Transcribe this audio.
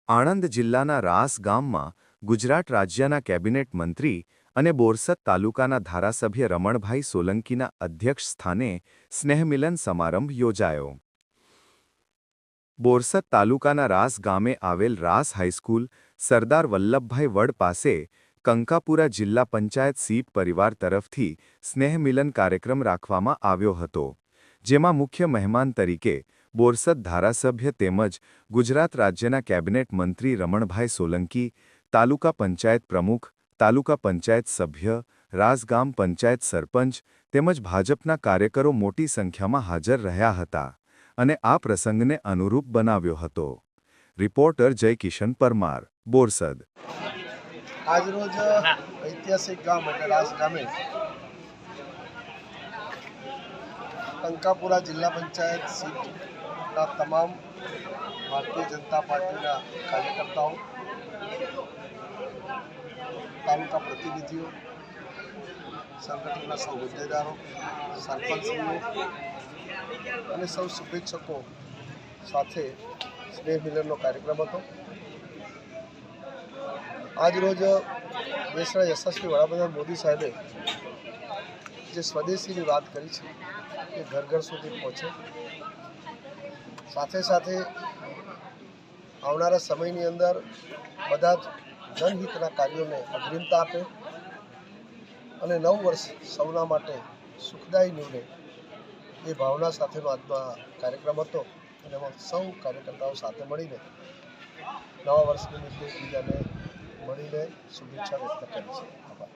આણંદ જિલ્લાના રાસ ગામમાં ગુજરાત રાજ્યના કેબિનેટ મંત્રી અને બોરસદ તાલુકાના ધારાસભ્ય રમણભાઈ સોલંકીના અધ્યક્ષ સ્થાને સ્નેહમિલન સમારંભ યોજાયો. બોરસદ તાલુકાના રાસ ગામે આવેલ રાસ હાઈસ્કૂલ સરદાર વલ્લભભાઈ વડ પાસે કંકાપુરા જિલ્લા પંચાયત સીપ પરિવાર તરફથી સ્નેહમિલન કાર્યક્રમ રાખવામાં આવ્યો હતો, જેમાં મુખ્ય મહેમાન તરીકે બોરસદ ધારાસભ્ય તેમજ ગુજરાત રાજ્યના કેબિનેટ મંત્રી રમણભાઈ સોલંકી, તાલુકા પંચાયત પ્રમુખ, તાલુકા પંચાયત સભ્ય, રાસગામ પંચાયત સરપંચ તેમજ ભાજપના કાર્યકરો મોટી સંખ્યામાં હાજર રહ્યા હતા અને આ પ્રસંગને અનુરૂપ બનાવ્યો હતો. રિપોર્ટર જય કિશન પરમાર, બોરસદ. આજરોજ ઐતિહાસિક ગામ એટલે રાસ ગામે કંકાપુરા જિલ્લા પંચાયત સીટના તમામ ભારતીય જનતા પાર્ટીના કાર્યકર્તાઓ, તાલુકા પ્રતિનિધિઓ, સંગઠનના સૌ હોદ્દેદારો, સરપંચશ્રીઓ અને સૌ શુભેચ્છકો સાથે સ્નેહ મિલનનો કાર્યક્રમ હતો. આજરોજ દેશના યશસ્વી વડાપ્રધાન મોદી સાહેબે જે સ્વદેશીની વાત કરી છે એ ઘર ઘર સુધી પહોંચે, સાથે સાથે આવનારા સમયની અંદર બધા જ જનહિતના કાર્યોને અગ્રિમતા આપે અને નવું વર્ષ સૌના માટે સુખદાયી નીવડે એ ભાવના સાથેનો આજનો આ કાર્યક્રમ હતો અને એમાં સૌ કાર્યકર્તાઓ સાથે મળીને નવા વર્ષ નિમિત્તે એકબીજાને મળીને શુભેચ્છા વ્યક્ત કરી છે. આભાર.